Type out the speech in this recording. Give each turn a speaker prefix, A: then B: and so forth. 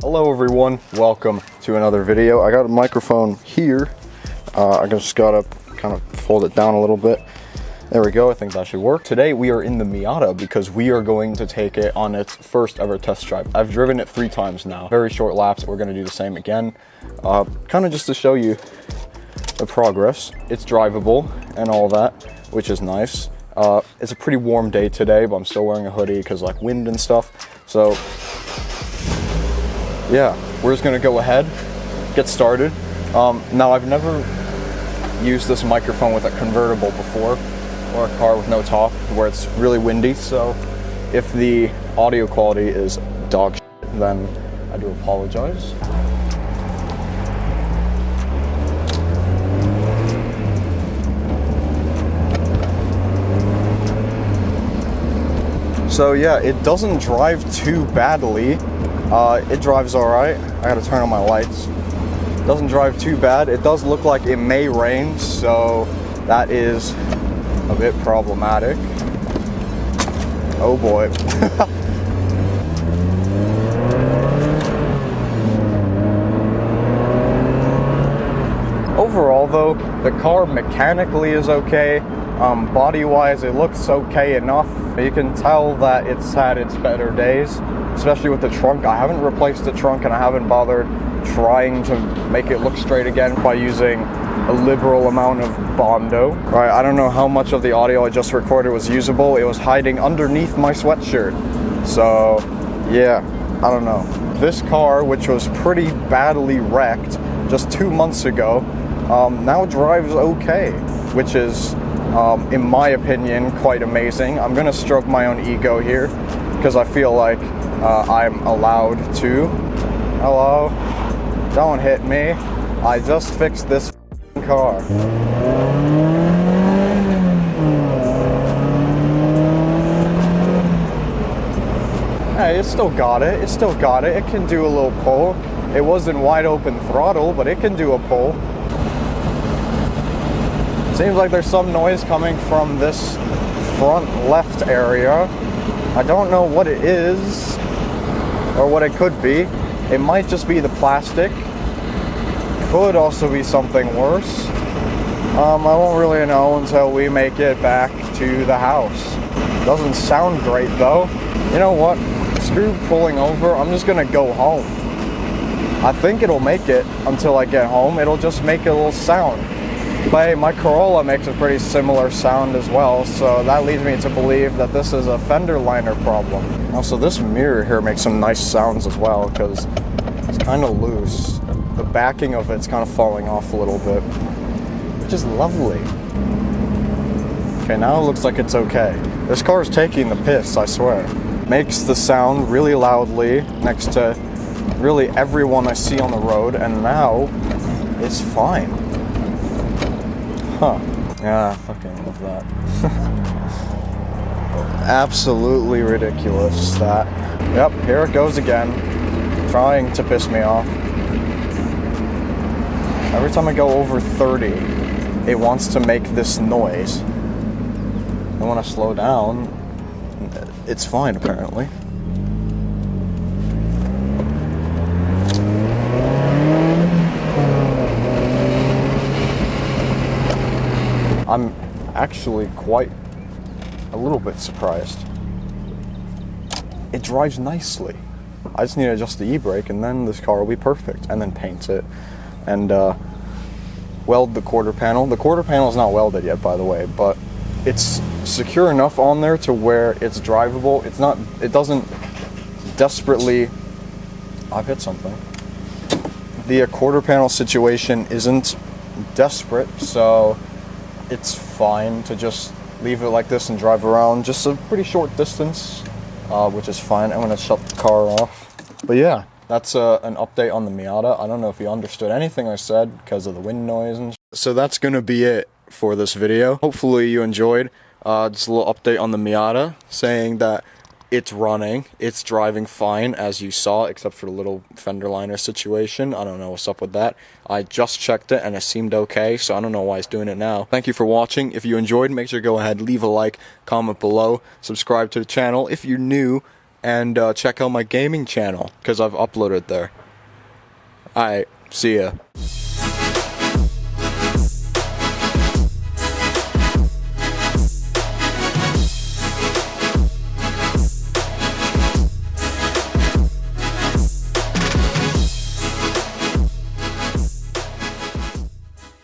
A: Hello everyone, welcome to another video. I got a microphone here. I just gotta kind of fold it down a little bit. There we go, I think that should work. Today we are in the Miata because we are going to take it on its first ever test drive. I've driven it 3 times now. Very short laps, we're gonna do the same again. Kind of just to show you the progress. It's drivable and all that, which is nice. It's a pretty warm day today, but I'm still wearing a hoodie because like wind and stuff. So yeah, we're just gonna go ahead, get started. Now I've never used this microphone with a convertible before, or a car with no top, where it's really windy, so if the audio quality is dog shit, then I do apologize. So yeah, it doesn't drive too badly. It drives alright. I gotta turn on my lights. Doesn't drive too bad. It does look like it may rain, so that is a bit problematic. Oh boy. Overall though, the car mechanically is okay. Body-wise, it looks okay enough. You can tell that it's had its better days, especially with the trunk. I haven't replaced the trunk and I haven't bothered trying to make it look straight again by using a liberal amount of Bondo. Right, I don't know how much of the audio I just recorded was usable. It was hiding underneath my sweatshirt. So, yeah, I don't know. This car, which was pretty badly wrecked just 2 months ago, now drives okay, which is, in my opinion, quite amazing. I'm gonna stroke my own ego here, because I feel like I'm allowed to. Hello? Don't hit me. I just fixed this car. Hey, it still got it. It still got it. It can do a little pull. It wasn't wide open throttle, but it can do a pull. Seems like there's some noise coming from this front left area. I don't know what it is, or what it could be. It might just be the plastic. Could also be something worse. I won't really know until we make it back to the house. Doesn't sound great though. You know what? Screw pulling over. I'm just gonna go home. I think it'll make it until I get home. It'll just make a little sound. But hey, my Corolla makes a pretty similar sound as well, so that leads me to believe that this is a fender liner problem. Also, this mirror here makes some nice sounds as well, because it's kind of loose. The backing of it's kind of falling off a little bit, which is lovely. Okay, now it looks like it's okay. This car is taking the piss, I swear. Makes the sound really loudly next to really everyone I see on the road, and now it's fine. Huh. Yeah, I fucking love that. Absolutely ridiculous, that. Yep, here it goes again. Trying to piss me off. Every time I go over 30, it wants to make this noise. And when I slow down, it's fine apparently. I'm actually quite a little bit surprised. It drives nicely. I just need to adjust the e-brake and then this car will be perfect. And then paint it and weld the quarter panel. The quarter panel is not welded yet, by the way, but it's secure enough on there to where it's drivable. It doesn't desperately, I've hit something. The quarter panel situation isn't desperate, so it's fine to just leave it like this and drive around just a pretty short distance, which is fine. I'm gonna shut the car off. But yeah, that's an update on the Miata. I don't know if you understood anything I said because of the wind noise and so that's gonna be it for this video. Hopefully you enjoyed. Just a little update on the Miata, saying that it's running, it's driving fine as you saw, except for the little fender liner situation. I don't know what's up with that. I just checked it and it seemed okay, so I don't know why it's doing it now. Thank you for watching. If you enjoyed, make sure to go ahead, leave a like, comment below, subscribe to the channel if you're new. and check out my gaming channel, because I've uploaded there. Alright, see ya.